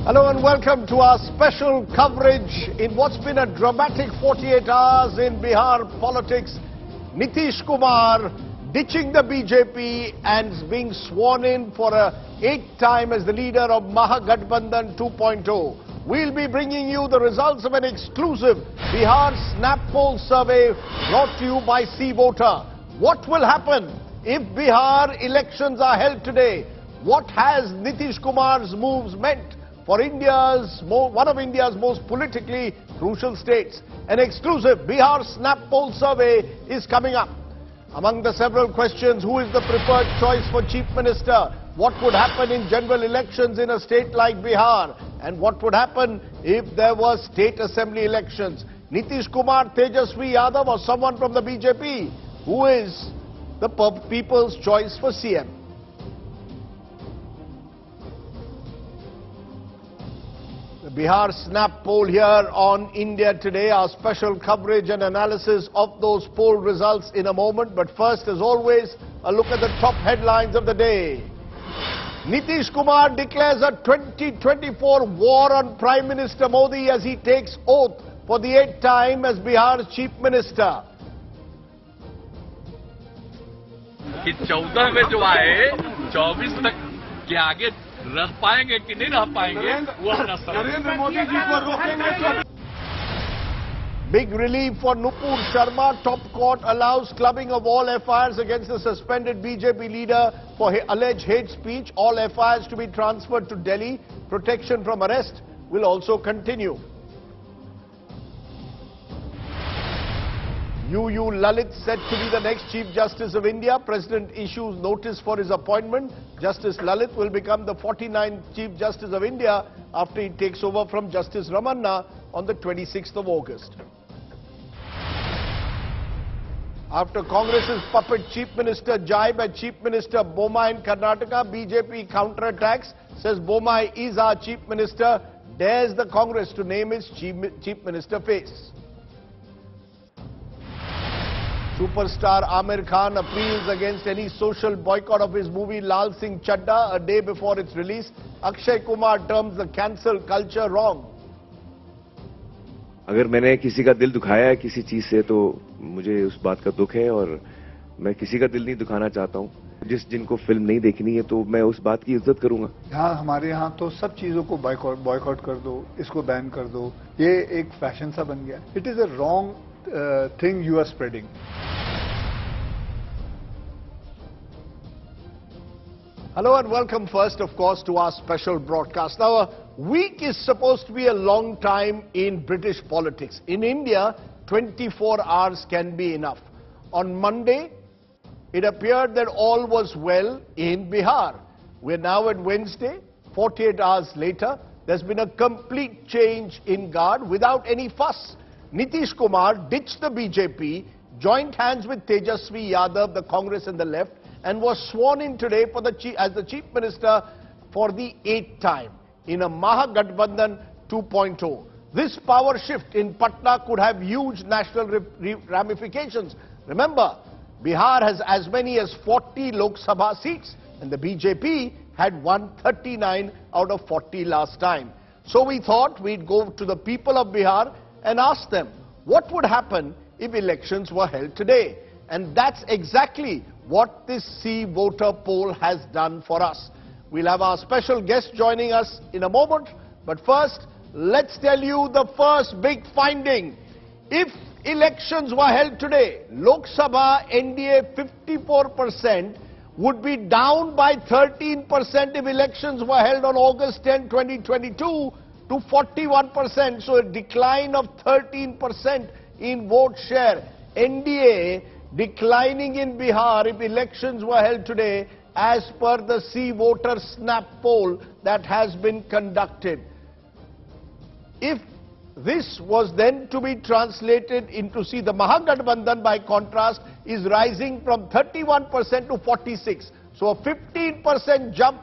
Hello and welcome to our special coverage in what's been a dramatic 48 hours in Bihar politics. Nitish Kumar ditching the BJP and being sworn in for a 8th time as the leader of Mahagathbandhan 2.0. We'll be bringing you the results of an exclusive Bihar Snap Poll survey brought to you by C Voter. What will happen if Bihar elections are held today? What has Nitish Kumar's moves meant for one of India's most politically crucial states? An exclusive Bihar Snap Poll survey is coming up. Among the several questions, who is the preferred choice for Chief Minister? What would happen in general elections in a state like Bihar? And what would happen if there were state assembly elections? Nitish Kumar, Tejashwi Yadav or someone from the BJP? Who is the people's choice for CM? Bihar Snap Poll here on India Today. Our special coverage and analysis of those poll results in a moment. But first, as always, a look at the top headlines of the day. Nitish Kumar declares a 2024 war on Prime Minister Modi as he takes oath for the 8th time as Bihar's Chief Minister. कि 14 में जो आए 24 तक के आगे रह पाएंगे कि नहीं रह पाएंगे वो अपना नरेंद्र मोदी जी को रोकेंगे. Big relief for Nupur Sharma. Top court allows clubbing of all FIRs against the suspended BJP leader for alleged hate speech. All FIRs to be transferred to Delhi. Protection from arrest will also continue. UU Lalit said to be the next Chief Justice of India. President issues notice for his appointment. Justice Lalit will become the 49th Chief Justice of India after he takes over from Justice Ramanna on the 26th of August. After Congress's puppet Chief Minister jibe at Chief Minister Bommai in Karnataka, BJP counterattacks, says Bommai is our Chief Minister, dares the Congress to name his Chief Minister face. Superstar Amir Khan appeals against any social boycott of his movie Lal Singh Chadda a day before its release. Akshay Kumar terms the cancel culture wrong. अगर मैंने किसी का दिल दुखाया है किसी चीज से तो मुझे उस बात का दुख है और मैं किसी का दिल नहीं दुखाना चाहता हूं. जिनको फिल्म नहीं देखनी है तो मैं उस बात की इज्जत करूंगा. यहाँ हमारे यहाँ तो सब चीजों को बॉयकॉट कर दो, इसको बैन कर दो, ये एक फैशन सा बन गया. It is a wrong thing you are spreading. Hello and welcome first, of course, to our special broadcast. Now, a week is supposed to be a long time in British politics. In India, 24 hours can be enough. On Monday, it appeared that all was well in Bihar. We're now at Wednesday, 48 hours later. There's been a complete change in guard without any fuss. Nitish Kumar ditched the BJP, joined hands with Tejashwi Yadav, the Congress and the left, and was sworn in today as the Chief Minister for the 8th time in a Mahagathbandhan 2.0. This power shift in Patna could have huge national ramifications. Remember, Bihar has as many as 40 Lok Sabha seats and the BJP had won 39 out of 40 last time. So we thought we'd go to the people of Bihar and ask them what would happen if elections were held today. And that's exactly what this C Voter poll has done for us. We'll have our special guest joining us in a moment. But first, let's tell you the first big finding. If elections were held today, Lok Sabha NDA 54% would be down by 13% if elections were held on August 10, 2022 to 41%. So a decline of 13% in vote share. NDA declining in Bihar if elections were held today as per the C Voter Snap Poll that has been conducted. If this was then to be translated into, see, the Mahagathbandhan by contrast is rising from 31% to 46%. So a 15% jump,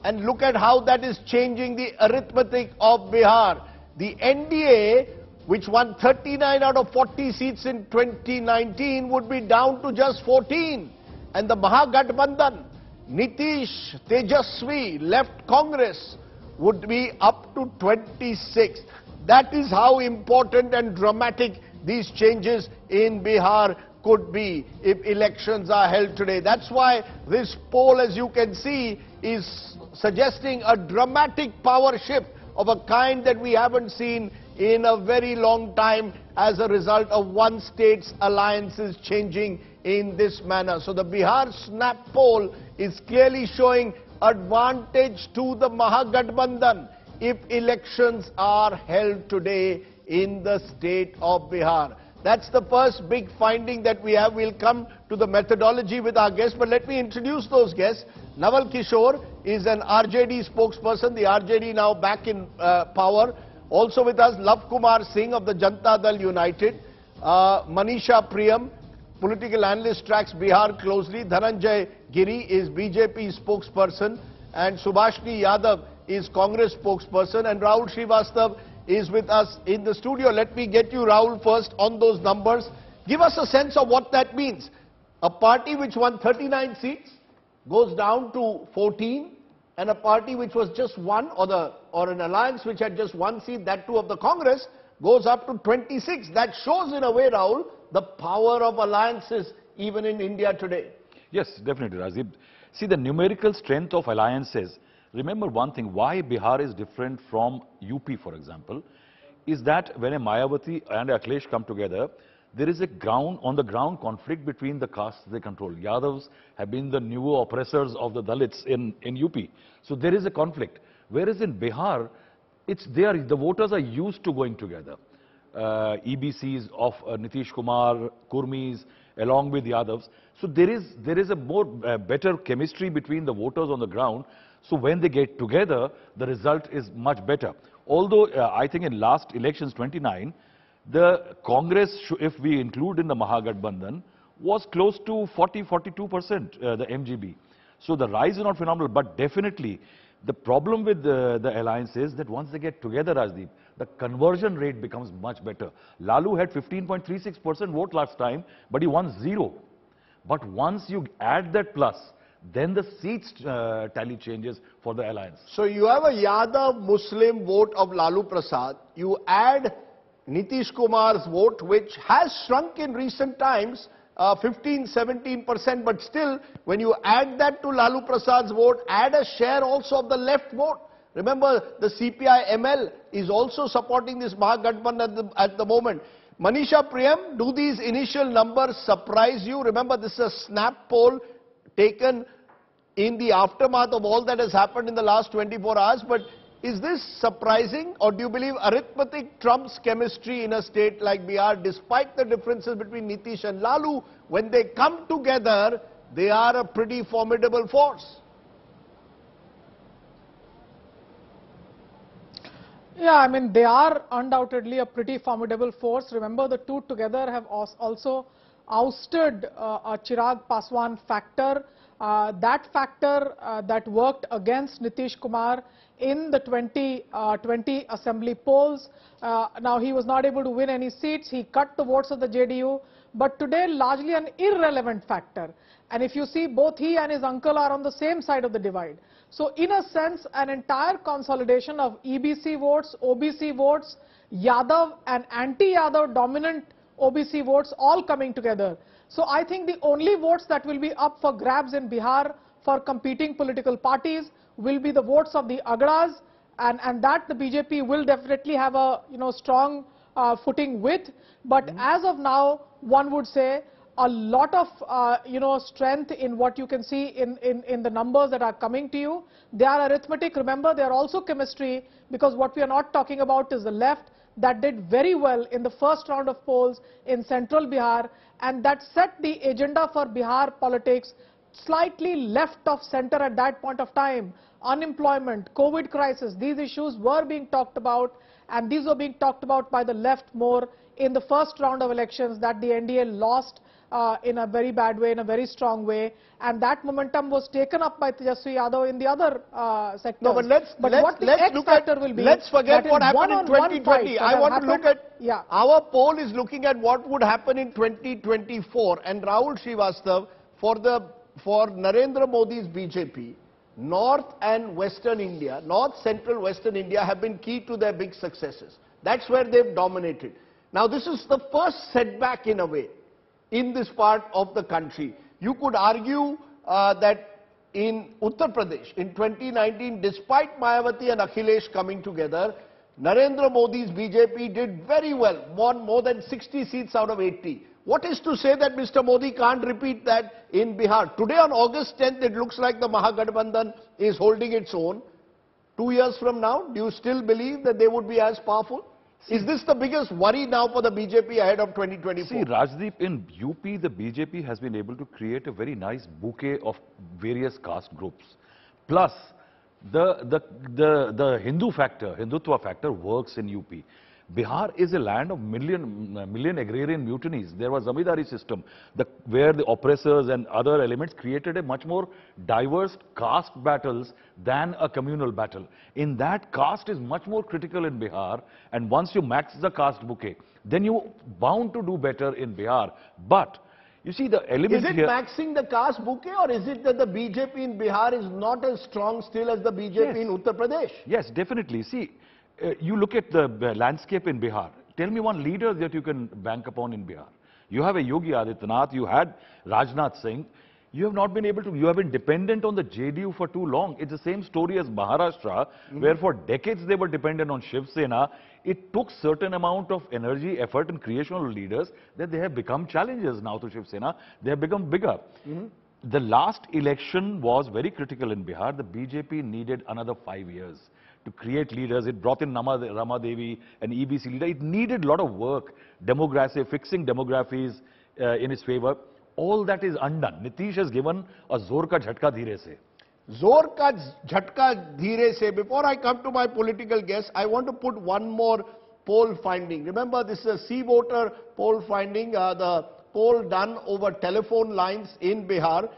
and look at how that is changing the arithmetic of Bihar. The NDA, which won 39 out of 40 seats in 2019, would be down to just 14. And the Mahagathbandhan, Nitish, Tejashwi, left Congress, would be up to 26. That is how important and dramatic these changes in Bihar could be if elections are held today. That's why this poll, as you can see, is suggesting a dramatic power shift of a kind that we haven't seen in a very long time as a result of one state's alliances changing in this manner. So the Bihar Snap Poll is clearly showing advantage to the Mahagathbandhan if elections are held today in the state of Bihar. That's the first big finding that we have. We'll come to the methodology with our guests, but let me introduce those guests. Naval Kishore is an RJD spokesperson, the RJD now back in power. Also with us, Lav Kumar Singh of the Janata Dal United, Manisha Priyam, political analyst, tracks Bihar closely, Dhananjay Giri is BJP spokesperson, and Subhashni Yadav is Congress spokesperson, and Rahul Srivastav is with us in the studio. Let me get you, Rahul, first on those numbers. Give us a sense of what that means. A party which won 39 seats goes down to 14, and a party which was just one, or an alliance which had just one seat, that too of the Congress, goes up to 26. That shows in a way, Rahul, the power of alliances even in India today. Yes, definitely, Rajdeep. See, the numerical strength of alliances. Remember one thing, why Bihar is different from UP, for example, is that when a Mayawati and Akhilesh come together, there is a on-the-ground conflict between the castes they control. Yadavs have been the newer oppressors of the Dalits in UP. So there is a conflict. Whereas in Bihar, the voters are used to going together. EBCs of Nitish Kumar, Kurmis, along with Yadavs. So there is a more better chemistry between the voters on the ground. So when they get together, the result is much better. Although I think in last elections 29, the Congress, if we include in the Mahagathbandhan, was close to 40-42%, the MGB. So the rise is not phenomenal, but definitely the problem with the alliance is that once they get together, Rajdeep, the conversion rate becomes much better. Lalu had 15.36% vote last time, but he won 0. But once you add that plus, then the seats tally changes for the alliance. So you have a Yadav Muslim vote of Lalu Prasad. You add Nitish Kumar's vote, which has shrunk in recent times, 15-17%, but still, when you add that to Lalu Prasad's vote, add a share also of the left vote. Remember, the CPI-ML is also supporting this Mahagathbandhan at the moment. Manisha Priyam, do these initial numbers surprise you? Remember, this is a snap poll taken in the aftermath of all that has happened in the last 24 hours, but is this surprising, or do you believe arithmetic trumps chemistry in a state like Bihar? Despite the differences between Nitish and Lalu, when they come together, they are a pretty formidable force. Yeah, I mean, they are undoubtedly a pretty formidable force. Remember, the two together have also ousted a Chirag Paswan factor. That factor that worked against Nitish Kumar in the 2020 assembly polls. Now, he was not able to win any seats. He cut the votes of the JDU, but today largely an irrelevant factor. And if you see, both he and his uncle are on the same side of the divide. So in a sense, an entire consolidation of EBC votes, OBC votes, Yadav and anti-Yadav dominant OBC votes all coming together. So I think the only votes that will be up for grabs in Bihar for competing political parties will be the votes of the Agras, and that the BJP will definitely have a strong footing with. But as of now, one would say a lot of strength in what you can see in the numbers that are coming to you. They are arithmetic. Remember, they are also chemistry, because what we are not talking about is the left that did very well in the first round of polls in central Bihar, and that set the agenda for Bihar politics slightly left of center at that point of time. Unemployment, COVID crisis, these issues were being talked about, and these were being talked about by the left more in the first round of elections that the NDA lost in a very bad way, in a very strong way, and that momentum was taken up by Tejashwi Yadav in the other sectors. No, but let's forget what happened in 2020. I want to look at, our poll is looking at what would happen in 2024, and Rahul Srivastav, for Narendra Modi's BJP, North and Western India, North, Central, Western India have been key to their big successes. That's where they've dominated. Now this is the first setback in a way in this part of the country. You could argue that in Uttar Pradesh in 2019, despite Mayawati and Akhilesh coming together, Narendra Modi's BJP did very well, won more than 60 seats out of 80. What is to say that Mr. Modi can't repeat that in Bihar? Today on August 10th, it looks like the Mahagathbandhan is holding its own. 2 years from now, do you still believe that they would be as powerful? Is this the biggest worry now for the BJP ahead of 2024? See, Rajdeep, in UP, the BJP has been able to create a very nice bouquet of various caste groups. Plus, the Hindu factor, Hindutva factor works in UP. Bihar is a land of million agrarian mutinies. There was zamindari system where the oppressors and other elements created a much more diverse caste battles than a communal battle. In that, caste is much more critical in Bihar, and once you max the caste bouquet, then you're bound to do better in Bihar. But you see the element here... Is it maxing the caste bouquet, or is it that the BJP in Bihar is not as strong still as the BJP in Uttar Pradesh? Yes, definitely. See, you look at the landscape in Bihar. Tell me one leader that you can bank upon in Bihar. You have a Yogi Adityanath, you had Rajnath Singh. You have not been able to, you have been dependent on the JDU for too long. It's the same story as Maharashtra, where for decades they were dependent on Shiv Sena. It took certain amount of energy, effort and creation of leaders that they have become challengers now to Shiv Sena. They have become bigger. The last election was very critical in Bihar. The BJP needed another 5 years to create leaders. It brought in Rama Devi, an EBC leader. It needed a lot of work, demography, fixing demographies in its favor. All that is undone. Nitish has given a zor ka jhatka dheere se. Zor ka jhatka dheere se. Before I come to my political guest, I want to put one more poll finding. Remember, this is a sea voter poll finding. The poll done over telephone lines in Bihar.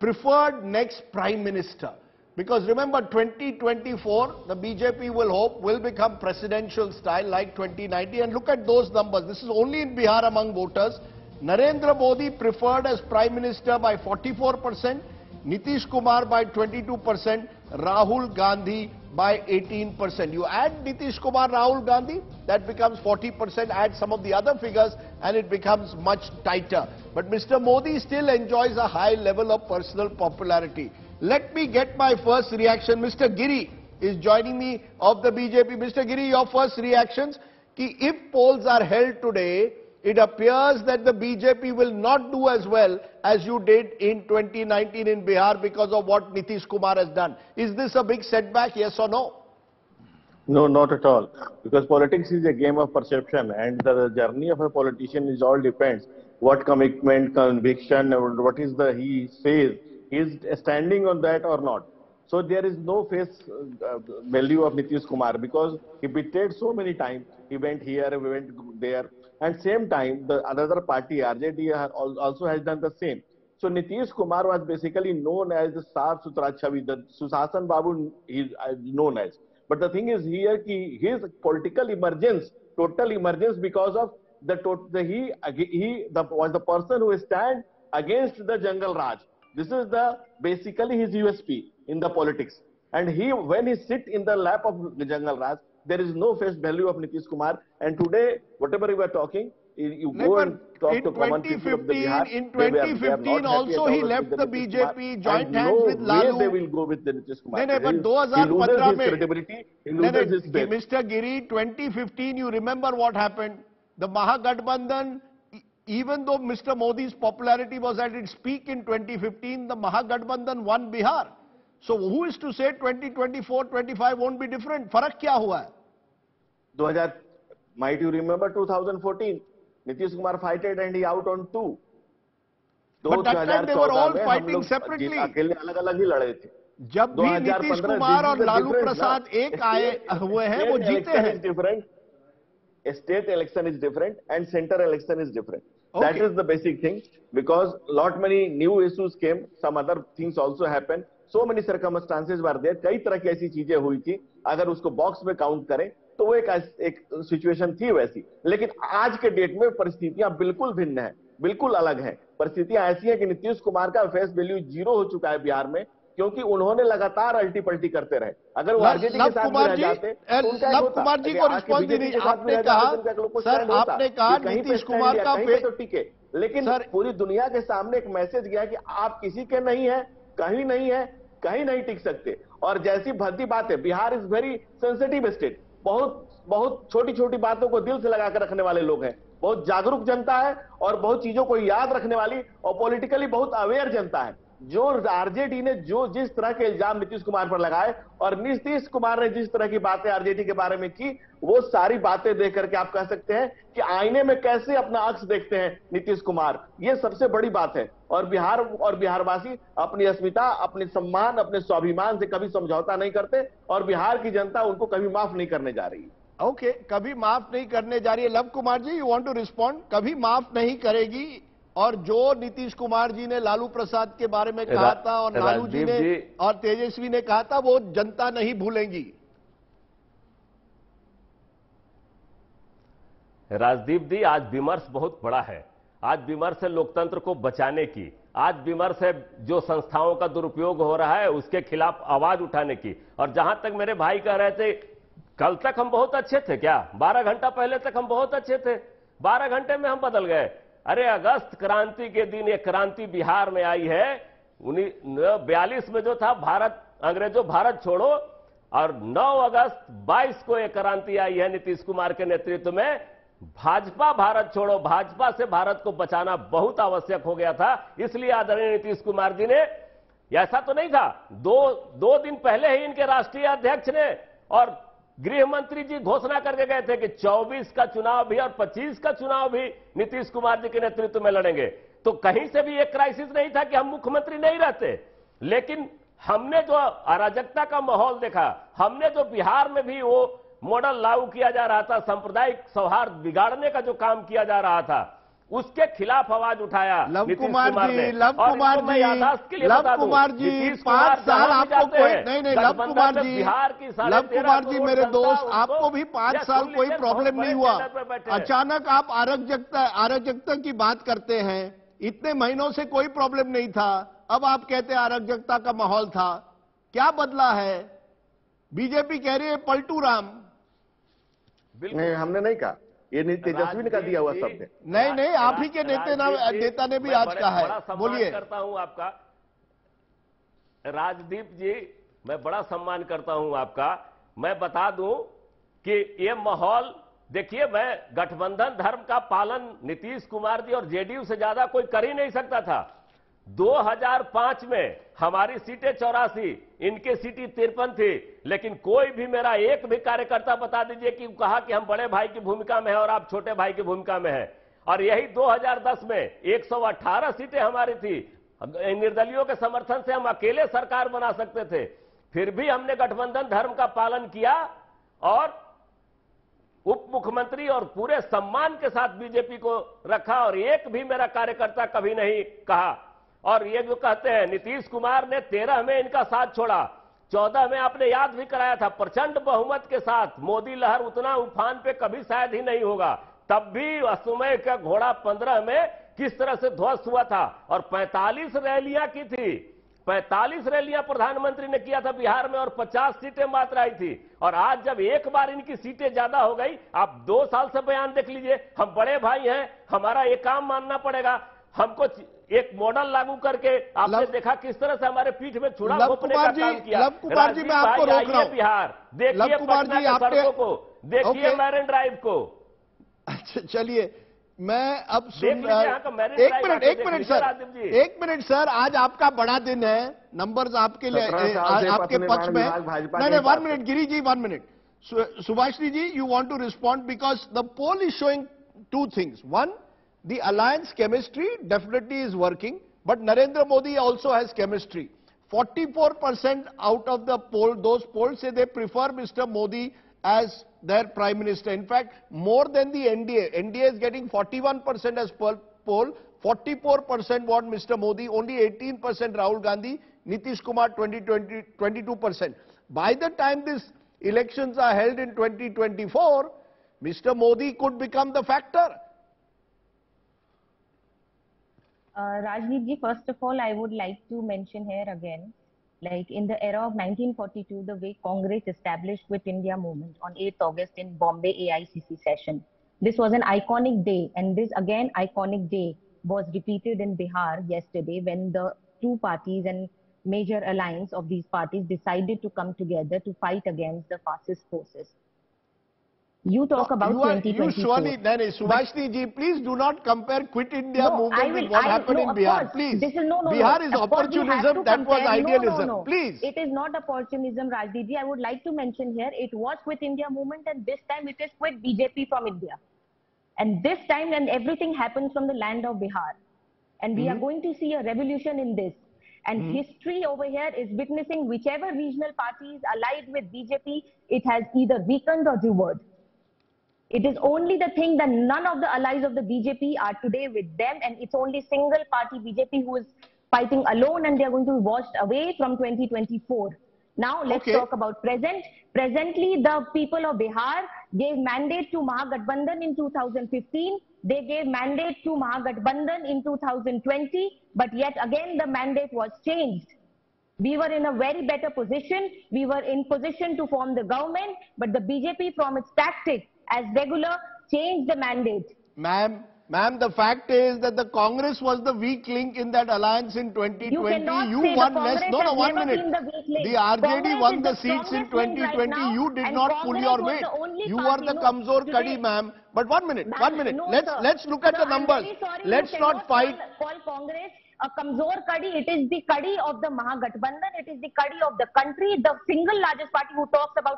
Preferred next Prime Minister. Because remember, 2024, the BJP will become presidential style like 2019. And look at those numbers. This is only in Bihar among voters. Narendra Modi preferred as Prime Minister by 44%, Nitish Kumar by 22%, Rahul Gandhi by 18%. You add Nitish Kumar, Rahul Gandhi, that becomes 40%. Add some of the other figures and it becomes much tighter. But Mr. Modi still enjoys a high level of personal popularity. Let me get my first reaction. Mr. Giri is joining me of the BJP. Mr. Giri, your first reactions. If polls are held today, it appears that the BJP will not do as well as you did in 2019 in Bihar because of what Nitish Kumar has done. Is this a big setback, yes or no? No, not at all. Because politics is a game of perception, and the journey of a politician is all depends what commitment, conviction, what is he says. Is standing on that or not. So there is no face value of Nitish Kumar because he betrayed so many times. He went here, he went there. And same time, the another party, RJD, also has done the same. So Nitish Kumar was basically known as the Saaf Suthra Chhavi, the Susasan Babu is known as. But the thing is here, his political emergence, total emergence because of he was the person who stand against the Jungle Raj. This is basically his USP in the politics. And when he sit in the lap of the Jungle Raj, there is no face value of Nitish Kumar. And today, whatever we were talking, you go and talk to common people of the Bihar. In 2015 also he left the BJP, joined hands with Lalu. They will go with the Nitish Kumar. But 2015 his credibility, he loses his base. Mr. Giri, 2015, you remember what happened? The Mahagathbandhan, even though Mr. Modi's popularity was at its peak in 2015, the Mahagathbandhan won Bihar. So who is to say 2024, 25 won't be different? Farak kya hua hai? Might you remember 2014? Nitish Kumar fighted and he out on 2. But that time they were all fighting separately. अलग-अलग ही लड़े थे. जब भी नीतीश कुमार और लालू प्रसाद एक आए हुए हैं, वो जीते हैं. State election is different and center election is different. Okay. That is the basic thing, because lot many new issues came, some other things also happened, so many circumstances were there. कई तरह की ऐसी चीजें हुई थी. अगर उसको box में काउंट करें तो वो एक सिचुएशन थी वैसी. लेकिन आज के डेट में परिस्थितियां बिल्कुल भिन्न है, बिल्कुल अलग है. परिस्थितियां ऐसी हैं कि नीतीश कुमार का फेस वैल्यू 0 हो चुका है बिहार में, क्योंकि उन्होंने लगातार अल्टी पल्टी करते रहे। अगर वो आरजेडी के साथ में रह जाते तो लव कुमार जी को रिस्पॉन्स दीजिए। आपने कहा सर, आपने कहा नीतीश कुमार का तो टिके, लेकिन पूरी दुनिया के सामने एक मैसेज गया कि आप किसी के नहीं है, कहीं नहीं है, कहीं नहीं टिक सकते। और जैसी भद्दी बात है, Bihar is very sensitive state, बहुत छोटी छोटी बातों को दिल से लगाकर रखने वाले लोग हैं, बहुत जागरूक जनता है और बहुत चीजों को याद रखने वाली और पॉलिटिकली बहुत अवेयर जनता है। जो आरजेडी ने जिस तरह के इल्जाम नीतीश कुमार पर लगाए और नीतीश कुमार ने जिस तरह की बातें आरजेडी के बारे में की, वो सारी बातें देख करके आप कह सकते हैं कि आईने में कैसे अपना अक्स देखते हैं नीतीश कुमार। ये सबसे बड़ी बात है। और बिहारवासी अपनी अस्मिता, अपने सम्मान, अपने स्वाभिमान से कभी समझौता नहीं करते और बिहार की जनता उनको कभी माफ नहीं करने जा रही है। ओके, कभी माफ नहीं करने जा रही है। Luv Kumar ji, you want to respond? कभी माफ नहीं करेगी। और जो नीतीश कुमार जी ने लालू प्रसाद के बारे में कहा था और लालू जी ने और तेजस्वी ने कहा था, वो जनता नहीं भूलेंगी। राजदीप जी, आज विमर्श बहुत बड़ा है। आज विमर्श है लोकतंत्र को बचाने की, आज विमर्श है जो संस्थाओं का दुरुपयोग हो रहा है उसके खिलाफ आवाज उठाने की। और जहां तक मेरे भाई कह रहे थे कल तक हम बहुत अच्छे थे, क्या 12 घंटा पहले तक हम बहुत अच्छे थे, 12 घंटे में हम बदल गए? अरे अगस्त क्रांति के दिन एक क्रांति बिहार में आई है। 1942 में जो था भारत, अंग्रेजों भारत छोड़ो, और 9 अगस्त 22 को एक क्रांति आई है नीतीश कुमार के नेतृत्व में, भाजपा भारत छोड़ो। भाजपा से भारत को बचाना बहुत आवश्यक हो गया था, इसलिए आदरणीय नीतीश कुमार जी ने, ऐसा तो नहीं था, दो दिन पहले ही इनके राष्ट्रीय अध्यक्ष ने और गृह मंत्री जी घोषणा करके गए थे कि 24 का चुनाव भी और 25 का चुनाव भी नीतीश कुमार जी के नेतृत्व में लड़ेंगे। तो कहीं से भी एक क्राइसिस नहीं था कि हम मुख्यमंत्री नहीं रहते। लेकिन हमने जो अराजकता का माहौल देखा, हमने जो बिहार में भी वो मॉडल लागू किया जा रहा था, सांप्रदायिक सौहार्द बिगाड़ने का जो काम किया जा रहा था, उसके खिलाफ आवाज उठाया लव कुमार जी। लव कुमार जी 5 साल आपको कोई नहीं, लव कुमार जी, लव कुमार जी मेरे दोस्त, आपको भी 5 साल कोई प्रॉब्लम नहीं हुआ। अचानक आप अराजकता की बात करते हैं। इतने महीनों से कोई प्रॉब्लम नहीं था, अब आप कहते हैं अराजकता का माहौल था। क्या बदला है? बीजेपी कह रही है पलटू राम। नहीं, हमने नहीं कहा, ये तेजस्वी ने का दिया हुआ शब्द है। नहीं, आप ही के नेता ने भी आज कहा है। बोलिए। करता हूं आपका राजदीप जी, मैं बड़ा सम्मान करता हूं आपका। मैं बता दूं कि ये माहौल देखिए, मैं गठबंधन धर्म का पालन नीतीश कुमार जी और जेडीयू से ज्यादा कोई कर ही नहीं सकता था। 2005 में हमारी सीटें 84, इनके सीटें 53 थी, लेकिन कोई भी मेरा एक भी कार्यकर्ता बता दीजिए कि कहा कि हम बड़े भाई की भूमिका में हैं और आप छोटे भाई की भूमिका में हैं। और यही 2010 में 118 सीटें हमारी थी, निर्दलियों के समर्थन से हम अकेले सरकार बना सकते थे। फिर भी हमने गठबंधन धर्म का पालन किया और उप मुख्यमंत्री और पूरे सम्मान के साथ बीजेपी को रखा, और एक भी मेरा कार्यकर्ता कभी नहीं कहा। और ये जो कहते हैं नीतीश कुमार ने 13 में इनका साथ छोड़ा, 14 में आपने याद भी कराया था, प्रचंड बहुमत के साथ मोदी लहर उतना उफान पे कभी शायद ही नहीं होगा। तब भी असमय का घोड़ा 15 में किस तरह से ध्वस्त हुआ था और 45 रैलियां की थी, 45 रैलियां प्रधानमंत्री ने किया था बिहार में और 50 सीटें मात्र आई थी। और आज जब एक बार इनकी सीटें ज्यादा हो गई, आप 2 साल से बयान देख लीजिए, हम बड़े भाई हैं, हमारा एक काम मानना पड़ेगा, हमको एक मॉडल लागू करके आपने देखा किस तरह से हमारे पीठ में छुरा घोंपने का काम किया। लव कुमार जी, मैं आपको रोक रहा हूं। बिहार देखिए, पटना की सड़कों को देखिए, मैरिन ड्राइव को। अच्छा चलिए, मैं अब एक मिनट सर, आज आपका बड़ा दिन है, नंबर्स आपके लिए, आपके पक्ष में। नहीं, 1 minute Giri ji, 1 minute. Subhashini ji, you want to respond because the poll is showing 2 things. 1, the alliance chemistry definitely is working, but Narendra Modi also has chemistry. 44% out of the poll, those polls say they prefer Mr. Modi as their prime minister. In fact, more than the NDA. NDA is getting 41% as poll, 44% want Mr. Modi, only 18% Rahul Gandhi, Nitish Kumar 22%. By the time these elections are held in 2024, Mr. Modi could become the factor. Rajdeep ji, first of all, I would like to mention here again Like in the era of 1942, the way Congress established Quit India movement on 8th August in Bombay AICC session. This was an iconic day, and this again iconic day was repeated in Bihar yesterday when the two parties and major alliance of these parties decided to come together to fight against the fascist forces. You talk about 2024. You surely, Subhashini ji, please do not compare Quit India movement with what happened in Bihar. Please. This is, Bihar is opportunism, that was idealism. No. Please. It is not opportunism, Rajdeep ji. I would like to mention here, it was Quit India movement, and this time it is Quit BJP from India. And this time, and everything happens from the land of Bihar. And we are going to see a revolution in this. And history over here is witnessing whichever regional parties allied with BJP, it has either weakened or devoured. It is only the thing that none of the allies of the BJP are today with them, and it's only single party BJP who is fighting alone, and they are going to be washed away from 2024. Now let's talk about present. Presently, the people of Bihar gave mandate to Mahagathbandhan in 2015. They gave mandate to Mahagathbandhan in 2020, but yet again the mandate was changed. We were in a very better position. We were in position to form the government, but the BJP from its tactic as regular changed the mandate. Ma'am, the fact is that the Congress was the weak link in that alliance in 2020. You won less. No, 1 minute. The RJD won the seats in 2020. You did not pull your weight. You were the Kamzor Kadi, ma'am. But 1 minute. Let's look at the numbers. Let's not fight. Call Congress a Kamzor Kadi. It is the Kadi of the Mahagathbandhan. It is the Kadi of the country. The single largest party who talks about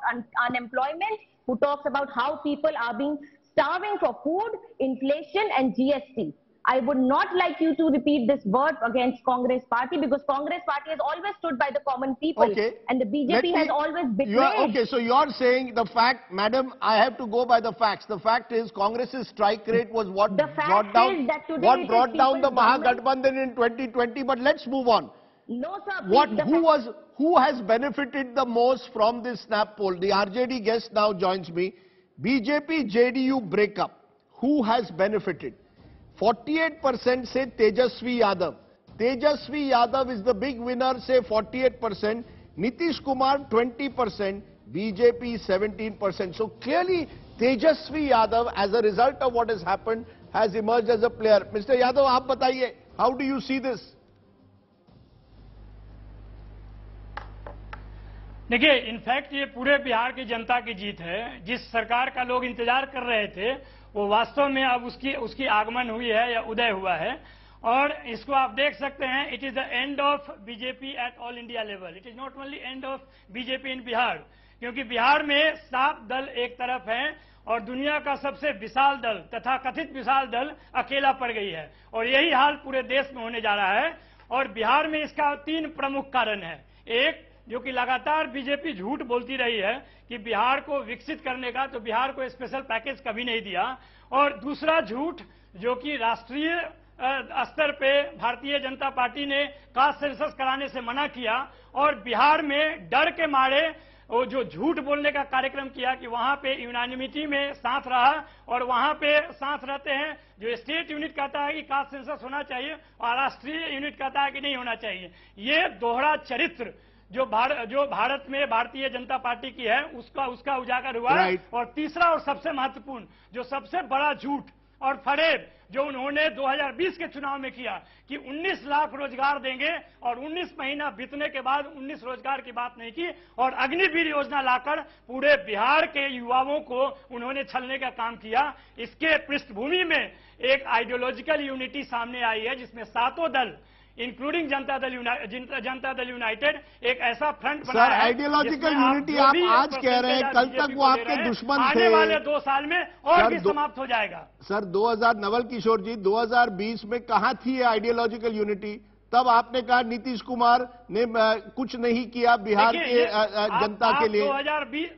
unemployment, who talks about how people are being starving for food, inflation and GST. I would not like you to repeat this word against Congress party, because Congress party has always stood by the common people, and the BJP has always betrayed. So you are saying the fact, madam, I have to go by the facts. The fact is Congress's strike rate was what brought down the Mahagathbandhan in 2020. But let's move on. No, sir. Who has benefited the most from this snap poll? The RJD guest now joins me. BJP JDU breakup. Who has benefited? 48% say Tejashwi Yadav. Tejashwi Yadav is the big winner, say 48%. Nitish Kumar 20%. BJP 17%. So clearly Tejashwi Yadav, as a result of what has happened, has emerged as a player. Mr. Yadav, aap bataiye, how do you see this? देखिए, in fact ये पूरे बिहार की जनता की जीत है। जिस सरकार का लोग इंतजार कर रहे थे, वो वास्तव में अब उसकी आगमन हुई है या उदय हुआ है। और इसको आप देख सकते हैं, it is the end of BJP at all India level. It is not only end of BJP in Bihar, क्योंकि बिहार में 7 दल एक तरफ हैं और दुनिया का सबसे विशाल दल तथा कथित विशाल दल अकेला पड़ गई है। और यही हाल पूरे देश में होने जा रहा है। और बिहार में इसका 3 प्रमुख कारण है। एक, जो कि लगातार बीजेपी झूठ बोलती रही है कि बिहार को विकसित करने का, तो बिहार को स्पेशल पैकेज कभी नहीं दिया। और दूसरा झूठ, जो कि राष्ट्रीय स्तर पे भारतीय जनता पार्टी ने कास्ट सेंसस कराने से मना किया और बिहार में डर के मारे वो जो झूठ बोलने का कार्यक्रम किया कि वहां पे यूनानिमिटी में साथ रहा, और वहां पे साथ रहते हैं जो स्टेट यूनिट कहता है कि कास्ट सेंसस होना चाहिए और राष्ट्रीय यूनिट कहता है कि नहीं होना चाहिए। ये दोहरा चरित्र जो भारत में भारतीय जनता पार्टी की है, उसका उजागर हुआ है। और तीसरा और सबसे महत्वपूर्ण, जो सबसे बड़ा झूठ और फरेब जो उन्होंने 2020 के चुनाव में किया कि 19 लाख रोजगार देंगे, और 19 महीना बीतने के बाद 19 रोजगार की बात नहीं की, और अग्निवीर योजना लाकर पूरे बिहार के युवाओं को उन्होंने छलने का काम किया। इसके पृष्ठभूमि में एक आइडियोलॉजिकल यूनिटी सामने आई है, जिसमें 7 दल इंक्लूडिंग जनता दल यूनाइटेड एक ऐसा फ्रंट बना है। आइडियोलॉजिकल यूनिटी आप आज कह रहे हैं, कल तक वो आपके दुश्मन थे। आने वाले 2 साल में और भी समाप्त हो जाएगा। सर 2000 नवल किशोर जी, 2020 में कहां थी ये आइडियोलॉजिकल यूनिटी? तब आपने कहा नीतीश कुमार ने कुछ नहीं किया बिहार के जनता के लिए। 2020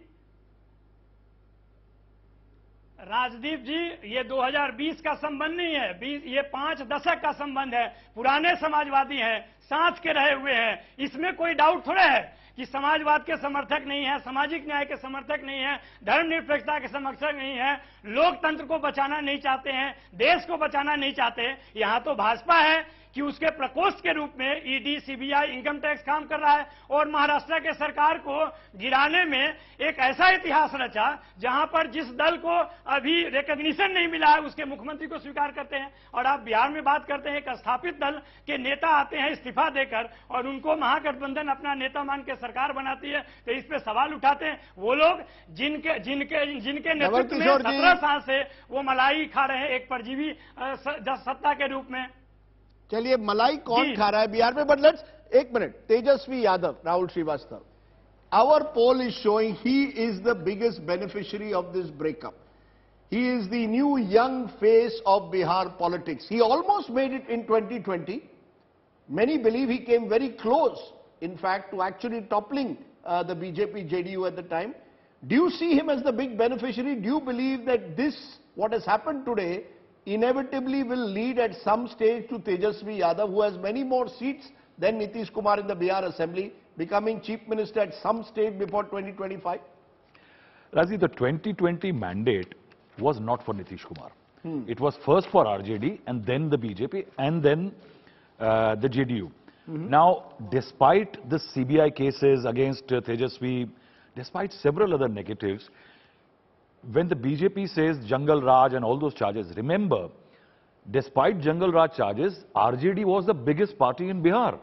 राजदीप जी, ये 2020 का संबंध नहीं है, ये 5 दशक का संबंध है। पुराने समाजवादी हैं, साथ के रहे हुए हैं। इसमें कोई डाउट थोड़ा है कि समाजवाद के समर्थक नहीं है, सामाजिक न्याय के समर्थक नहीं है, धर्मनिरपेक्षता के समर्थक नहीं है, लोकतंत्र को बचाना नहीं चाहते हैं, देश को बचाना नहीं चाहते। यहां तो भाजपा है कि उसके प्रकोष्ठ के रूप में ईडी, सीबीआई, इनकम टैक्स काम कर रहा है और महाराष्ट्र के सरकार को गिराने में एक ऐसा इतिहास रचा जहां पर जिस दल को अभी रिकॉग्निशन नहीं मिला है उसके मुख्यमंत्री को स्वीकार करते हैं। और आप बिहार में बात करते हैं, एक स्थापित दल के नेता आते हैं इस्तीफा देकर और उनको महागठबंधन अपना नेता मान के सरकार बनाती है, तो इस पे सवाल उठाते हैं वो लोग जिनके जिनके जिनके नेतृत्व में 17 साल से वो मलाई खा रहे हैं एक परजीवी सत्ता के रूप में। चलिए, मलाई कौन खा रहा है बिहार में? बट लेट्स, एक minute, Tejashwi Yadav, Rahul Shrivastava, our poll is showing he is the biggest beneficiary of this breakup. He is the new young face of Bihar politics. He almost made it in 2020. Many believe he came very close, in fact, to actually toppling the BJP JDU at the time. Do you see him as the big beneficiary? Do you believe that this, what has happened today, inevitably will lead at some stage to Tejashwi Yadav, who has many more seats than Nitish Kumar in the Bihar Assembly, becoming Chief Minister at some stage before 2025? Razi, the 2020 mandate was not for Nitish Kumar. It was first for RJD and then the BJP and then the JDU. Now, despite the CBI cases against Tejashwi, despite several other negatives, when the BJP says Jungle Raj and all those charges, remember, despite Jungle Raj charges, RJD was the biggest party in Bihar.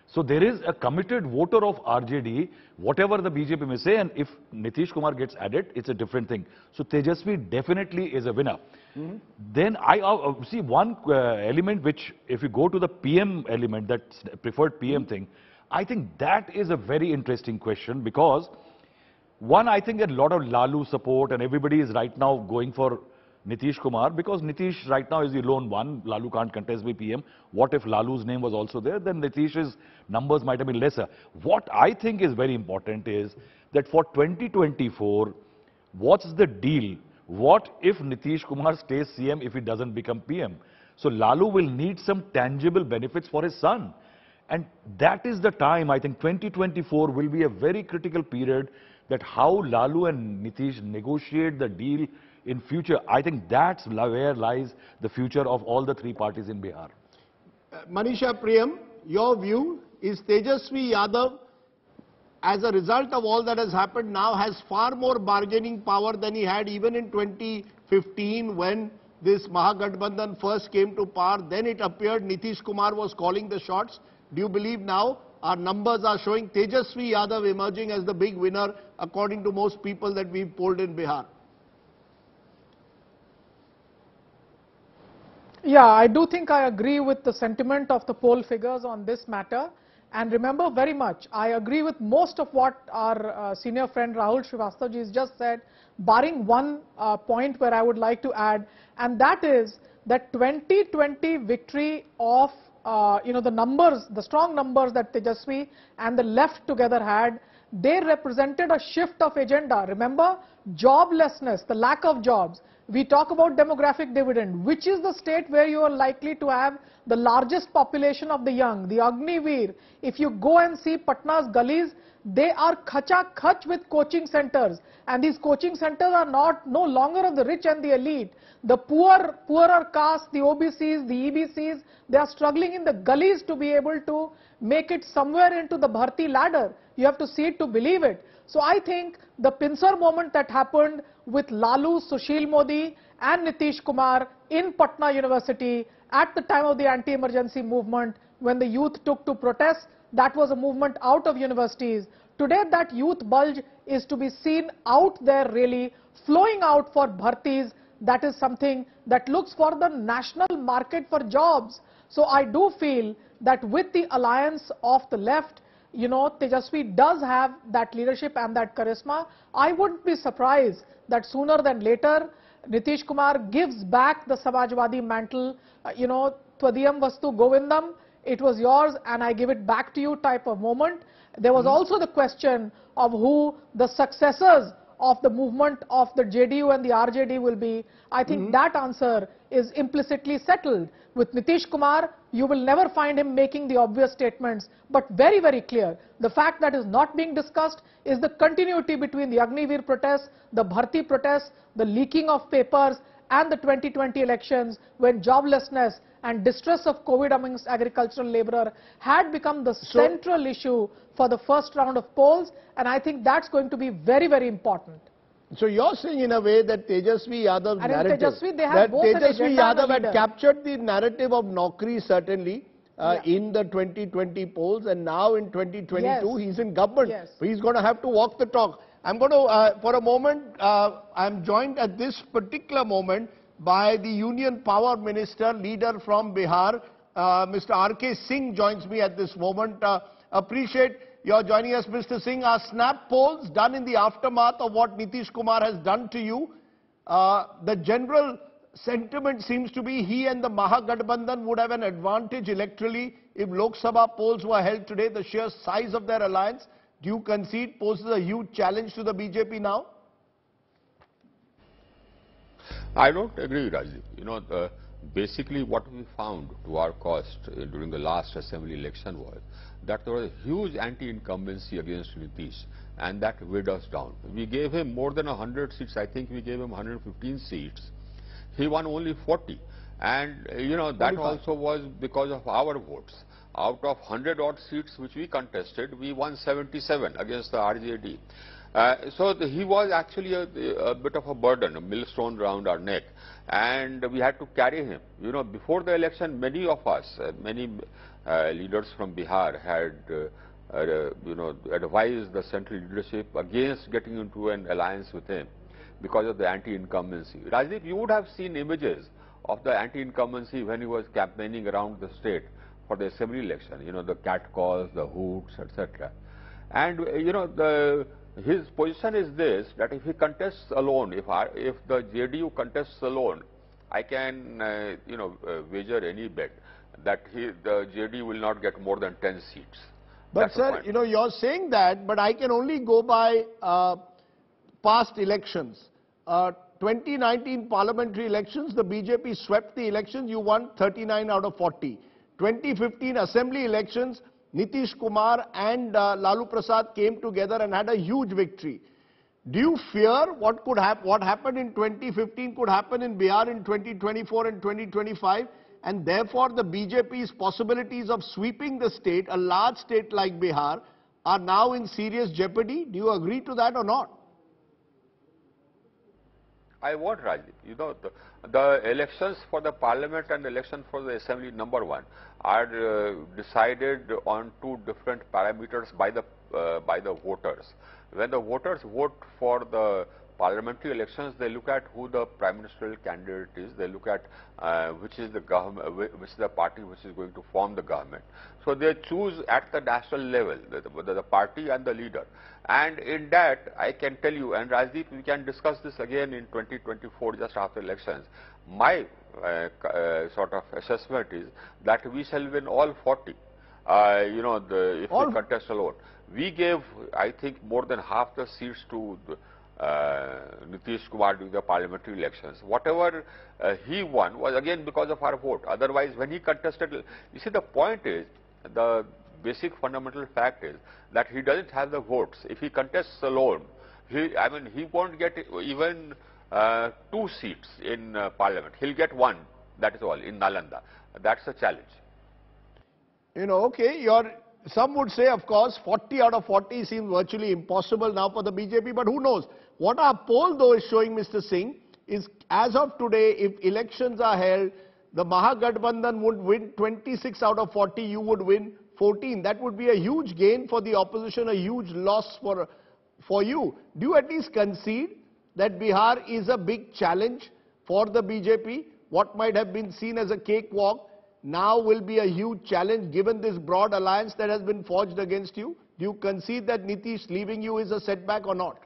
So there is a committed voter of RJD, whatever the BJP may say, and if Nitish Kumar gets added, it's a different thing. So Tejaswi definitely is a winner. Then I see one element which, if you go to the PM element, that preferred PM thing, I think that is a very interesting question because, one, I think a lot of Lalu support and everybody is right now going for Nitish Kumar because Nitish right now is the lone one. Lalu can't contest with PM. What if Lalu's name was also there? Then Nitish's numbers might have been lesser. What I think is very important is that for 2024, what's the deal? What if Nitish Kumar stays CM if he doesn't become PM? So Lalu will need some tangible benefits for his son. And that is the time, I think 2024 will be a very critical period that how Lalu and Nitish negotiate the deal in future. I think that's where lies the future of all the three parties in Bihar. Manisha Priyam, your view is Tejaswi Yadav, as a result of all that has happened now, has far more bargaining power than he had even in 2015 when this Mahagठबंधन first came to power. Then it appeared Nitish Kumar was calling the shots. Do you believe now our numbers are showing Tejaswi Yadav emerging as the big winner according to most people that we've polled in Bihar? Yeah, I do think I agree with the sentiment of the poll figures on this matter. And remember very much, I agree with most of what our senior friend Rahul Srivastava ji has just said, barring one point where I would like to add, and that is that 2020 victory of the numbers, the strong numbers that Tejaswi and the left together had, they represented a shift of agenda. Remember, joblessness, the lack of jobs. We talk about demographic dividend. Which is the state where you are likely to have the largest population of the young? The Agniveer. If you go and see Patna's gullies, they are khacha-khach with coaching centers. And these coaching centers are no longer of the rich and the elite. The poorer caste, the OBCs, the EBCs, they are struggling in the gullies to be able to make it somewhere into the Bharti ladder. You have to see it to believe it. So I think the pincer moment that happened with Lalu, Sushil Modi and Nitish Kumar in Patna University at the time of the anti-emergency movement when the youth took to protest, that was a movement out of universities. Today that youth bulge is to be seen out there really, flowing out for Bhartis. That is something that looks for the national market for jobs. So I do feel that with the alliance of the left, Tejaswi does have that leadership and that charisma. I wouldn't be surprised that sooner than later, Nitish Kumar gives back the Samajwadi mantle, Twadiyam Vastu Govindam, it was yours and I give it back to you type of moment. There was also the question of who the successors of the movement of the JDU and the RJD will be. I think that answer is implicitly settled. With Nitish Kumar, you will never find him making the obvious statements, but very, very clear. The fact that is not being discussed is the continuity between the Agniveer protests, the Bharti protests, the leaking of papers, and the 2020 elections when joblessness and distress of COVID amongst agricultural laborer had become the central issue for the first round of polls, and I think that's going to be very, very important. So you're saying in a way that Tejashwi Yadav's narrative, Tejashwi, they have both Tejashwi Yadav had captured the narrative of Naukri certainly in the 2020 polls, and now in 2022 he's in government. So he's going to have to walk the talk. I'm going to, for a moment, I'm joined at this particular moment by the Union Power Minister, leader from Bihar, Mr. R.K. Singh joins me at this moment. Appreciate your joining us, Mr. Singh. Our snap polls done in the aftermath of what Nitish Kumar has done to you. The general sentiment seems to be he and the Mahagathbandhan would have an advantage electorally if Lok Sabha polls were held today. The sheer size of their alliance, do you concede, poses a huge challenge to the BJP now? I don't agree, Rajdeep. You know, basically what we found to our cost during the last assembly election was that there was a huge anti-incumbency against Nitish, and that weighed us down. We gave him more than 100 seats. I think we gave him 115 seats. He won only 40. And, you know, that also was because of our votes. Out of 100 odd seats which we contested, we won 77 against the RJD. So he was actually a bit of a burden, a millstone around our neck, and we had to carry him. You know, before the election, many of us, many leaders from Bihar had, you know, advised the central leadership against getting into an alliance with him because of the anti-incumbency. Rajdeep, you would have seen images of the anti-incumbency when he was campaigning around the state for the assembly election. You know, the catcalls, the hoots, etc. And you know, his position is this, that if he contests alone, if the JDU contests alone, I can, you know, wager any bet that the JDU will not get more than 10 seats. But sir, you know, you're saying that, but I can only go by past elections. 2019 parliamentary elections, the BJP swept the elections, you won 39 out of 40. 2015 assembly elections, Nitish Kumar and Lalu Prasad came together and had a huge victory. Do you fear what happened in 2015 could happen in Bihar in 2024 and 2025? And therefore the BJP's possibilities of sweeping the state, a large state like Bihar, are now in serious jeopardy? Do you agree to that or not? I won't, Rajdeep. You know, the elections for the parliament and the election for the assembly, number one, are decided on two different parameters by the voters. When the voters vote for the parliamentary elections, they look at who the prime ministerial candidate is. They look at which is the government, which is the party which is going to form the government. So they choose at the national level the party and the leader. And in that, I can tell you, and Rajdeep, we can discuss this again in 2024, just after elections. My sort of assessment is that we shall win all 40. You know, if we contest alone, we gave, I think, more than half the seats to Nitish Kumar during the parliamentary elections. Whatever he won was again because of our vote. Otherwise, when he contested, you see, the point is, the basic fundamental fact is that he doesn't have the votes. If he contests alone, he won't get even 2 seats in parliament. He'll get 1, that is all, in Nalanda. That's a challenge. You know, okay, some would say, of course, 40 out of 40 seems virtually impossible now for the BJP, but who knows? What our poll, though, is showing, Mr. Singh, is as of today, if elections are held, the Mahagathbandhan would win 26 out of 40, you would win 14. That would be a huge gain for the opposition, a huge loss for you. Do you at least concede that Bihar is a big challenge for the BJP? What might have been seen as a cakewalk now will be a huge challenge given this broad alliance that has been forged against you? Do you concede that Nitish leaving you is a setback or not?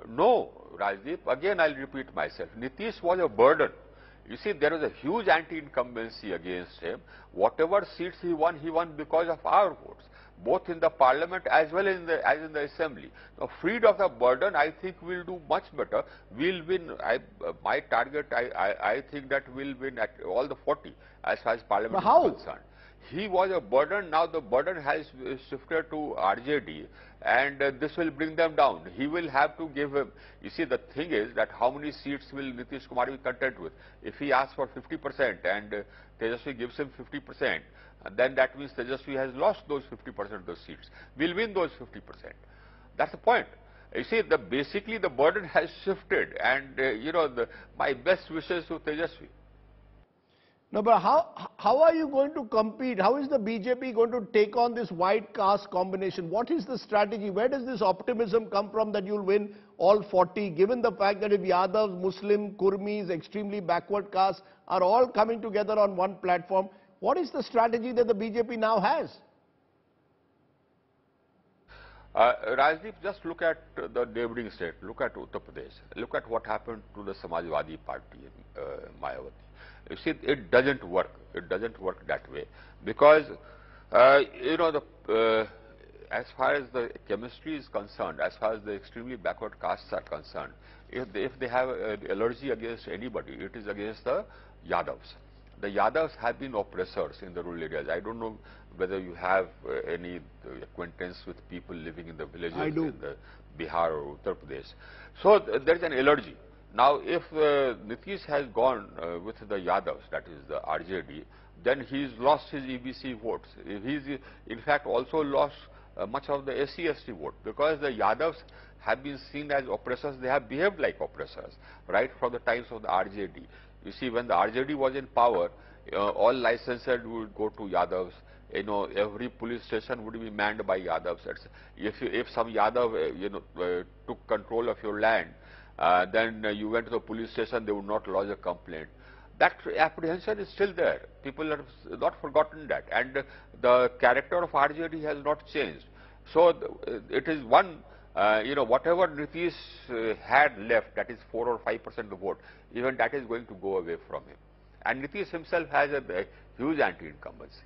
No, Rajdeep. Again, I'll repeat myself. Nitish was a burden. You see, there was a huge anti-incumbency against him. Whatever seats he won because of our votes, both in the parliament as well as in the assembly. Now, freed of the burden, I think we'll do much better. We'll win. My target, I think that we'll win at all the 40 as far as parliament is concerned. He was a burden. Now the burden has shifted to RJD, and this will bring them down. He will have to give him. You see, the thing is that how many seats will Nitish Kumar be content with? If he asks for 50% and Tejashwi gives him 50%, then that means Tejashwi has lost those 50% of those seats. We'll win those 50%. That's the point. You see, basically the burden has shifted, and my best wishes to Tejashwi. No, but how are you going to compete? How is the BJP going to take on this white caste combination? What is the strategy? Where does this optimism come from that you'll win all 40, given the fact that if Yadavs, Muslim, Kurmis, extremely backward castes are all coming together on one platform, what is the strategy that the BJP now has? Rajdeep, just look at the neighboring state. Look at Uttar Pradesh. Look at what happened to the Samajwadi Party in Mayawati. You see, it doesn't work. It doesn't work that way because, as far as the chemistry is concerned, as far as the extremely backward castes are concerned, if they have an allergy against anybody, it is against the Yadavs. The Yadavs have been oppressors in the rural areas. I don't know whether you have any acquaintance with people living in the villages in the Bihar or Uttar Pradesh. So there is an allergy. Now, if Nitish has gone with the Yadavs, that is the RJD, then he's lost his EBC votes. He's in fact also lost much of the SC/ST vote because the Yadavs have been seen as oppressors. They have behaved like oppressors right from the times of the RJD. You see, when the RJD was in power, all licenses would go to Yadavs. Every police station would be manned by Yadavs. If some Yadav, took control of your land, then you went to the police station, they would not lodge a complaint. That apprehension is still there. People have not forgotten that. And the character of RJD has not changed. So it is one, whatever Nitish had left, that is 4 or 5% of the vote, even that is going to go away from him. And Nitish himself has a huge anti-incumbency.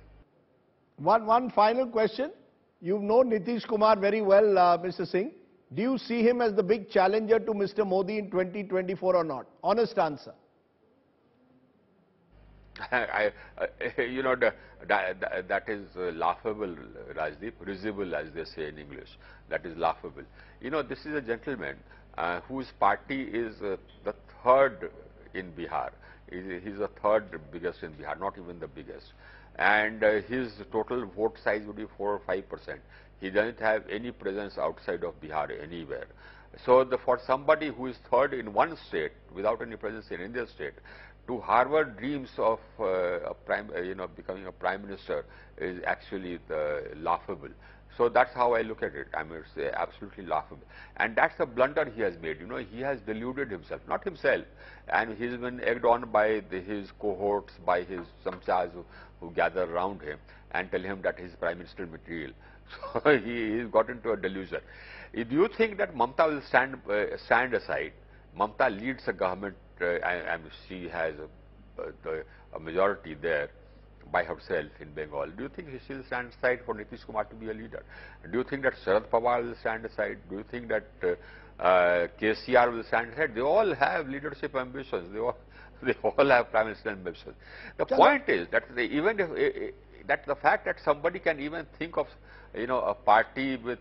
One final question. You've known Nitish Kumar very well, Mr. Singh. Do you see him as the big challenger to Mr. Modi in 2024 or not? Honest answer. That is laughable, Rajdeep, risible as they say in English. That is laughable. This is a gentleman whose party is the third in Bihar. He's the third biggest in Bihar, not even the biggest. And his total vote size would be 4 or 5%. He doesn't have any presence outside of Bihar anywhere. So for somebody who is third in one state without any presence in Indian state, to harbor dreams of becoming a prime minister is actually laughable. So that's how I look at it. I mean, it's absolutely laughable. And that's a blunder he has made. He has deluded himself, not himself. And he's been egged on by his cohorts, by his samchas who gather around him and tell him that he's prime minister material. So he's got into a delusion. Do you think that Mamta will stand aside? Mamta leads a government and she has a majority there by herself in Bengal. Do you think she will stand aside for Nitish Kumar to be a leader? Do you think that Sharad Pawar will stand aside? Do you think that KCR will stand aside? They all have leadership ambitions. They all have prime minister ambitions. The point is that even if that the fact that somebody can even think of a party with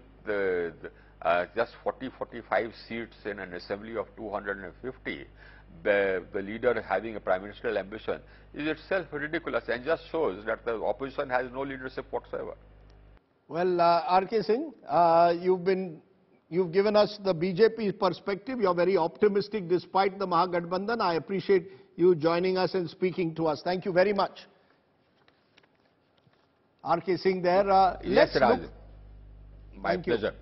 just 40-45 seats in an assembly of 250, the leader having a prime ministerial ambition is itself ridiculous and just shows that the opposition has no leadership whatsoever. Well, R.K. Singh, you've given us the BJP perspective. You're very optimistic despite the Mahagathbandhan. I appreciate you joining us and speaking to us. Thank you very much. R.K. Singh there. Yes, Raj. My pleasure.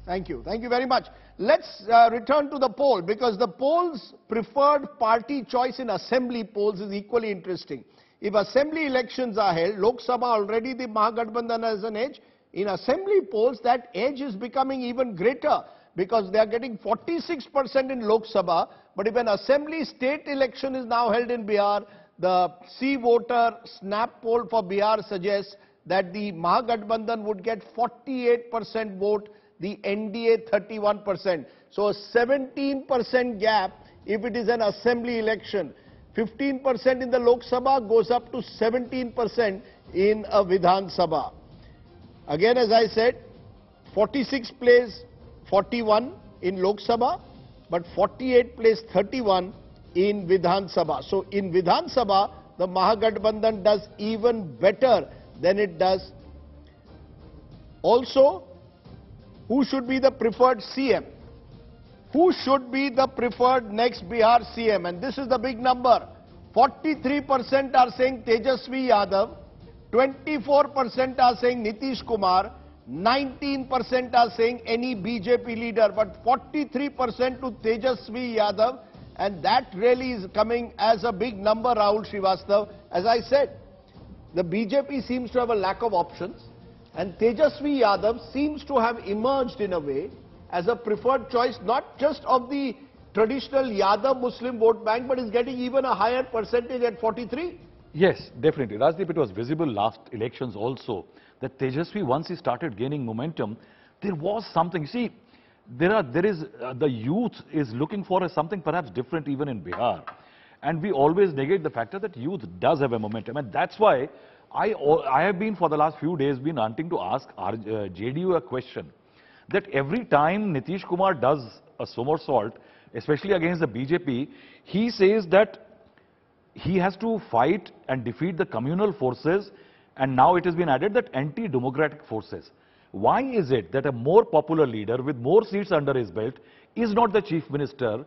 Thank you. Thank you very much. Let's return to the poll because the poll's preferred party choice in assembly polls is equally interesting. If assembly elections are held, Lok Sabha already the Mahagathbandhan has an edge. In assembly polls, that edge is becoming even greater because they are getting 46% in Lok Sabha. But if an assembly state election is now held in Bihar, the C-voter snap poll for Bihar suggests that the Mahagathbandhan would get 48% vote, the NDA 31%. So a 17% gap if it is an assembly election. 15% in the Lok Sabha goes up to 17% in a Vidhan Sabha. Again, as I said, 46 plays 41 in Lok Sabha, but 48 plays 31 in Vidhan Sabha. So in Vidhan Sabha, the Mahagathbandhan does even better than it does. Also, who should be the preferred CM? Who should be the preferred next Bihar CM? And this is the big number. 43% are saying Tejashwi Yadav, 24% are saying Nitish Kumar, 19% are saying any BJP leader, but 43% to Tejashwi Yadav, and that really is coming as a big number, Rahul Srivastav. As I said, the BJP seems to have a lack of options, and Tejashwi Yadav seems to have emerged in a way as a preferred choice, not just of the traditional Yadav Muslim vote bank, but is getting even a higher percentage at 43. Yes, definitely. Rajdeep, it was visible last elections also that Tejashwi, once he started gaining momentum, there was something. See, the youth is looking for something perhaps different even in Bihar. And we always negate the factor that youth does have a momentum. And that's why I have been for the last few days been wanting to ask JDU a question. That every time Nitish Kumar does a somersault, especially against the BJP, he says that he has to fight and defeat the communal forces, and now it has been added that anti-democratic forces. Why is it that a more popular leader with more seats under his belt is not the chief minister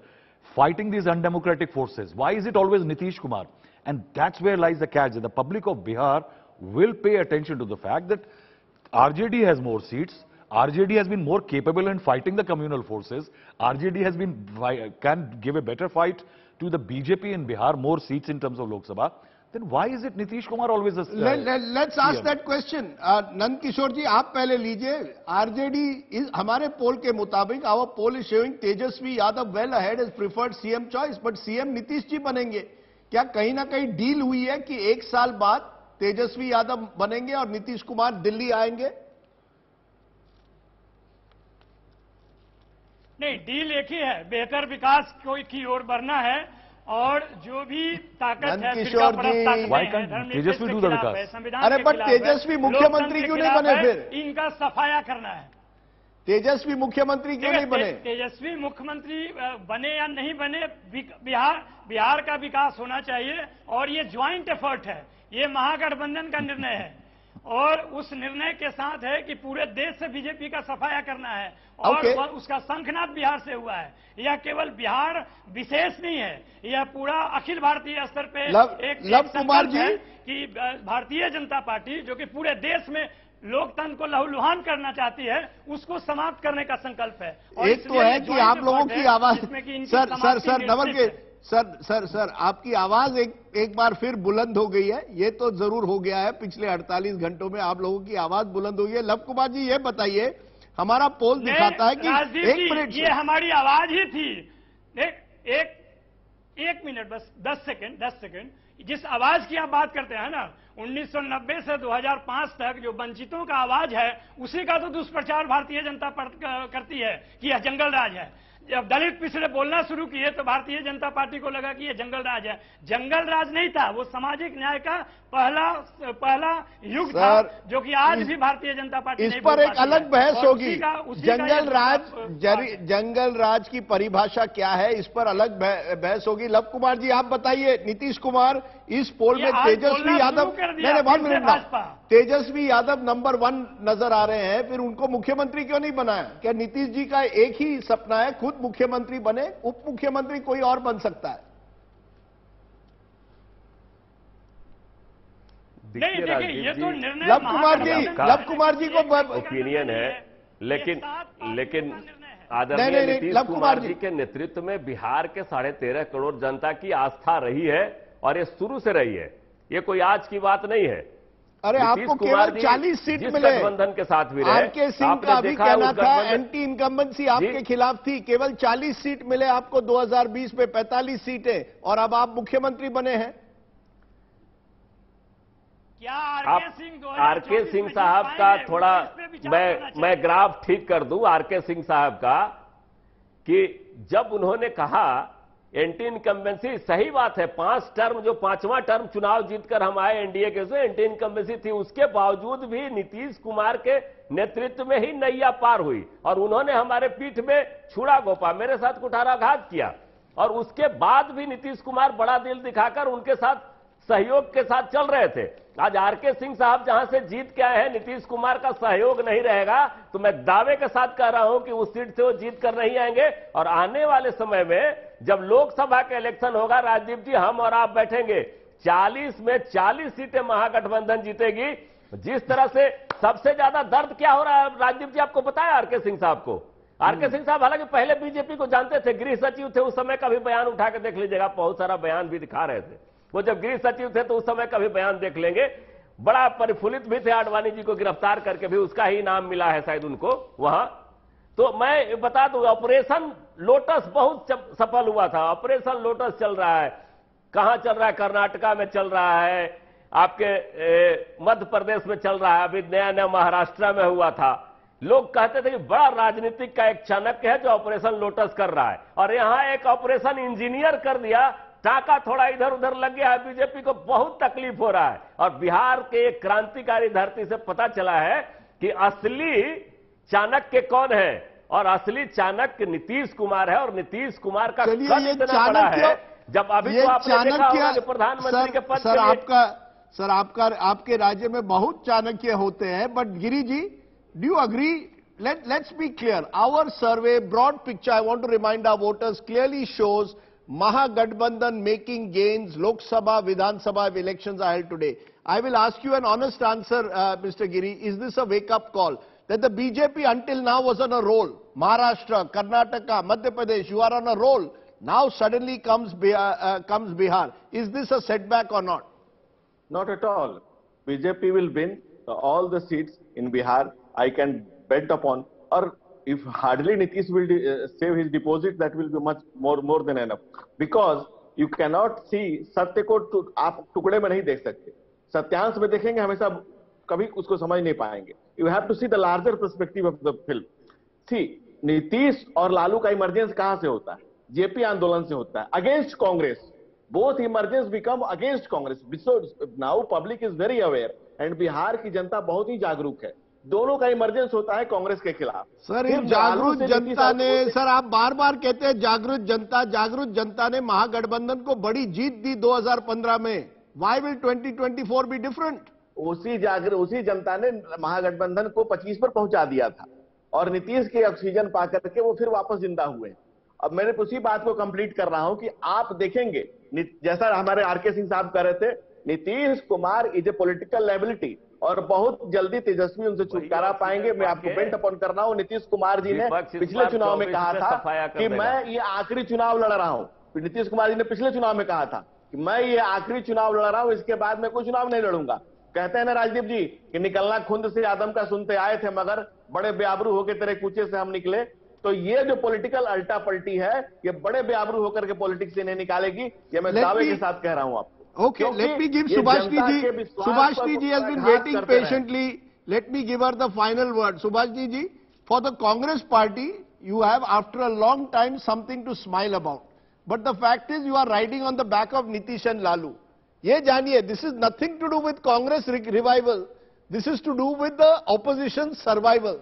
fighting these undemocratic forces? Why is it always Nitish Kumar? And that's where lies the catch. The public of Bihar will pay attention to the fact that RJD has more seats. RJD has been more capable in fighting the communal forces. RJD has can give a better fight to the BJP in Bihar, more seats in terms of Lok Sabha. Then why is it Nitish Kumar always a Let's ask that question. Nand Kishore ji, आप पहले लीजिए. RJD is हमारे poll के मुताबिक, our poll is showing Tejashwi Yadav well ahead as preferred CM choice, but CM Nitish ji बनेंगे. क्या कहीं ना कहीं डील हुई है कि एक साल बाद तेजस्वी यादव बनेंगे और नीतीश कुमार दिल्ली आएंगे? नहीं, डील एक ही है, बेहतर विकास की ओर बढ़ना है और जो भी ताकत है, तेजस्वी डू द विकास. अरे बट तेजस्वी मुख्यमंत्री क्यों नहीं बने? फिर इनका सफाया करना है. तेजस्वी मुख्यमंत्री क्यों नहीं बने? तेजस्वी मुख्यमंत्री बने या नहीं बने, बिहार का विकास होना चाहिए और ये ज्वाइंट एफर्ट है, ये महागठबंधन का निर्णय है और उस निर्णय के साथ है कि पूरे देश से बीजेपी का सफाया करना है और उसका शंखनाद बिहार से हुआ है. यह केवल बिहार विशेष नहीं है, यह पूरा अखिल भारतीय स्तर पे एक संकल्प है कि भारतीय जनता पार्टी जो कि पूरे देश में लोकतंत्र को लहूलुहान करना चाहती है, उसको समाप्त करने का संकल्प है. और एक तो है कि आप लोगों की आवाज, सर नवल के सर आपकी आवाज एक बार फिर बुलंद हो गई है. ये तो जरूर हो गया है, पिछले 48 घंटों में आप लोगों की आवाज बुलंद हो गई है. लव कुमार जी ये बताइए, हमारा पोल दिखाता है कि एक मिनट, ये हमारी आवाज ही थी. एक मिनट बस, 10 सेकंड. जिस आवाज की आप बात करते हैं ना, 1990 से 2005 तक जो वंचितों का आवाज है, उसी का तो दुष्प्रचार भारतीय जनता पार्टी करती है कि यह जंगल राज है. जब दलित पिछड़े बोलना शुरू किए तो भारतीय जनता पार्टी को लगा कि यह जंगल राज है. जंगल राज नहीं था, वो सामाजिक न्याय का पहला युग था, जो कि आज भी भारतीय जनता पार्टी इस पर एक अलग बहस होगी. जंगल राज की परिभाषा क्या है, इस पर अलग बहस होगी. लव कुमार जी आप बताइए, नीतीश कुमार इस पोल में तेजस्वी यादव, तेजस्वी यादव नंबर 1 नजर आ रहे हैं, फिर उनको मुख्यमंत्री क्यों नहीं बनाया? क्या नीतीश जी का एक ही सपना है, खुद मुख्यमंत्री बने, उप मुख्यमंत्री कोई और बन सकता है? नहीं, देखिए ये तो निर्णय लव कुमार जी को ओपिनियन है, लेकिन आदरणीय नीतीश कुमार जी के नेतृत्व में बिहार के 13.5 करोड़ जनता की आस्था रही है और ये शुरू से रही है, ये कोई आज की बात नहीं है. अरे आपको केवल 40 सीट मिले, गठबंधन के साथ भी रहे. RK सिंह का अभी कहना था एंटी इनकम्बेंसी आपके खिलाफ थी, केवल 40 सीट मिले आपको 2020 में 45 सीटें, और अब आप मुख्यमंत्री बने हैं. RK सिंह साहब का थोड़ा मैं ग्राफ ठीक कर दूं. RK सिंह साहब का कि जब उन्होंने कहा एंटी इनकम्बेंसी, सही बात है, 5 टर्म जो 5वां टर्म चुनाव जीतकर हम आए एनडीए के, से एंटी इनकम्बेंसी थी, उसके बावजूद भी नीतीश कुमार के नेतृत्व में ही नैया पार हुई और उन्होंने हमारे पीठ में छुरा घोंपा, मेरे साथ कुठाराघात किया और उसके बाद भी नीतीश कुमार बड़ा दिल दिखाकर उनके साथ सहयोग के साथ चल रहे थे। आज आरके सिंह साहब जहां से जीत के आए हैं, नीतीश कुमार का सहयोग नहीं रहेगा तो मैं दावे के साथ कह रहा हूं कि उस सीट से वो जीत कर नहीं आएंगे। और आने वाले समय में जब लोकसभा का इलेक्शन होगा, राजदीप जी, हम और आप बैठेंगे, 40 में 40 सीटें महागठबंधन जीतेगी। जिस तरह से सबसे ज्यादा दर्द क्या हो रहा है राजदीप जी, आपको बताया आरके सिंह साहब को। आरके सिंह साहब हालांकि पहले बीजेपी को जानते थे, गृह सचिव थे उस समय का भी बयान उठा के देख लीजिएगा, बहुत सारा बयान भी दिखा रहे थे। वो जब गृह सचिव थे तो उस समय का भी बयान देख लेंगे। बड़ा परिफुलित भी थे, आडवाणी जी को गिरफ्तार करके भी उसका ही नाम मिला है शायद उनको वहां। तो मैं बता दूं, ऑपरेशन लोटस बहुत सफल हुआ था। ऑपरेशन लोटस चल रहा है, कहां चल रहा है? कर्नाटका में चल रहा है, आपके मध्य प्रदेश में चल रहा है, अभी नया नया महाराष्ट्र में हुआ था। लोग कहते थे कि बड़ा राजनीतिक का एक चाणक्य है जो ऑपरेशन लोटस कर रहा है, और यहां एक ऑपरेशन इंजीनियर कर दिया। टाका थोड़ा इधर उधर लग गया है, बीजेपी को बहुत तकलीफ हो रहा है। और बिहार के एक क्रांतिकारी धरती से पता चला है कि असली चाणक्य कौन है, और असली चाणक्य नीतीश कुमार है। और नीतीश कुमार का कद इतना बड़ा है, जब अभी तो आपने देखा होगा कि प्रधानमंत्री के पद सर आपके राज्य में बहुत चाणक्य होते हैं, but Giri ji, do you agree? Let's be clear. Our survey, broad picture, I want to remind our voters, clearly shows Mahagathbandhan making gains. Lok Sabha, Vidhan Sabha elections are held today. I will ask you an honest answer, Mr. Giri. Is this a wake-up call that the BJP until now was on a roll? Maharashtra, Karnataka, Madhya Pradesh, you are on a roll. Now suddenly comes Bihar. Is this a setback or not? Not at all. BJP will win all the seats in Bihar. I can bet upon. Or if hardly Nitish will save his deposit, that will be much more than enough. Because you cannot see सत्य को आप टुकड़े में नहीं देख सकते, सत्यांश में देखेंगे हमेशा कभी उसको समझ नहीं पाएंगे. You have to see the larger perspective of the film. See, Nitish और लालू का इमरजेंस कहां से होता है? जेपी आंदोलन से होता है, against Congress. Both emergence become against Congress. So now public is very aware and Bihar की जनता बहुत ही जागरूक है. दोनों का इमरजेंस होता है कांग्रेस के खिलाफ. सर, इन जागरूक जनता ने, सर आप बार बार कहते हैं जागरूक जनता ने महागठबंधन को बड़ी जीत दी 2015 में. Why will 2024 be different? उसी जनता ने महागठबंधन को 25 पर पहुंचा दिया था और नीतीश के ऑक्सीजन पा करके वो फिर वापस जिंदा हुए. अब मैंने उसी बात को कंप्लीट कर रहा हूं कि आप देखेंगे, जैसा हमारे आरके सिंह साहब कह रहे थे, Nitish Kumar is a political liability और बहुत जल्दी तेजस्वी उनसे छुटकारा पाएंगे. मैं आपको बेंट अपॉन कर रहा हूं. नीतीश कुमार जी ने पिछले चुनाव में कहा था कि मैं ये आखिरी चुनाव लड़ रहा हूं. नीतीश कुमार जी ने पिछले चुनाव में कहा था कि मैं ये आखिरी चुनाव लड़ रहा हूं, इसके बाद मैं कोई चुनाव नहीं लड़ूंगा. कहते हैं ना राजदीप जी कि निकलना खुंद से आदम का सुनते आए थे, मगर बड़े बेआबरू होकर तेरे कूचे से हम निकले. तो ये जो पॉलिटिकल अल्टा पल्टी है, ये बड़े बेआबरू होकर के पॉलिटिक्स से नहीं निकालेगी. ये मैं दावे के साथ कह रहा हूं आपको. Okay, let me give Subhashni ji. Subhashni ji has been waiting patiently. Let me give her the final word. Subhashni ji, for the Congress party, you have after a long time something to smile about. But the fact is you are riding on the back of Nitish and Lalu. Ye janiye, this is nothing to do with Congress revival. This is to do with the opposition survival.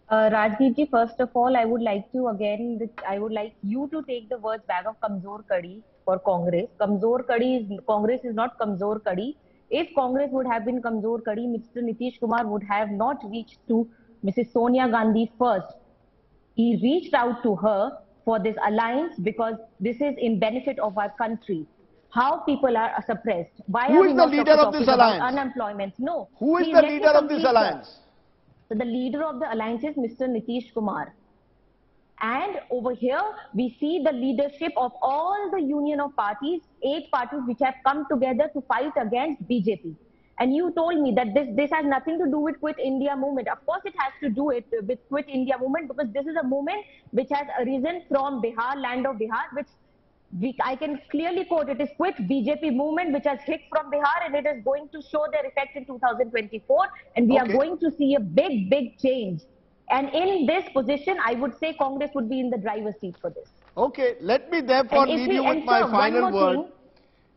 Rajdeep ji, first of all, I would like you to take the words back of Kamzor Kadi for Congress. Congress is not Kamzor Kadi. If Congress would have been Kamzor Kadi, Mr. Nitish Kumar would have not reached to Mrs. Sonia Gandhi first. He reached out to her for this alliance because this is in benefit of our country. How people are suppressed. Why Who is the leader of this alliance? Unemployment. No. Who is the leader of this alliance? So the leader of the alliance is Mr. Nitish Kumar. And over here, we see the leadership of all the union of parties, 8 parties which have come together to fight against BJP. And you told me that this has nothing to do with Quit India movement. Of course, it has to do with Quit India movement because this is a movement which has arisen from Bihar, land of Bihar, which I can clearly quote, it is Quit BJP movement which has hit from Bihar and it is going to show their effect in 2024 and we are going to see a big change. And in this position, I would say Congress would be in the driver's seat for this. Okay, let me therefore leave you with my final word.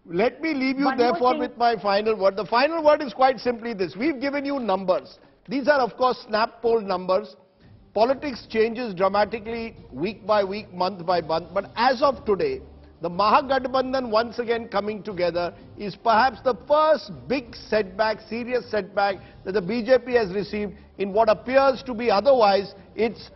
Let me leave you therefore with my final word. The final word is quite simply this. We've given you numbers. These are of course Snap Poll numbers. Politics changes dramatically week by week, month by month. But as of today, the Mahagathbandhan once again coming together is perhaps the first big setback, serious setback that the BJP has received in what appears to be otherwise its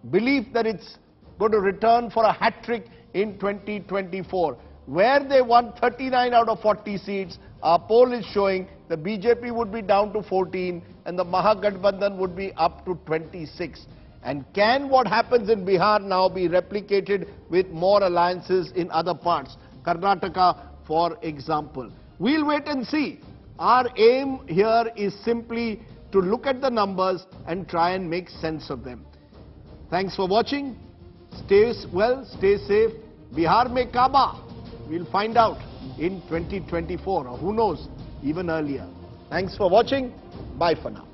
belief that it's going to return for a hat-trick in 2024. Where they won 39 out of 40 seats, our poll is showing the BJP would be down to 14 and the Mahagathbandhan would be up to 26. And can what happens in Bihar now be replicated with more alliances in other parts? Karnataka, for example. We'll wait and see. Our aim here is simply to look at the numbers and try and make sense of them. Thanks for watching. Stay well, stay safe. Bihar mein Kaaba. We'll find out in 2024, or who knows, even earlier. Thanks for watching. Bye for now.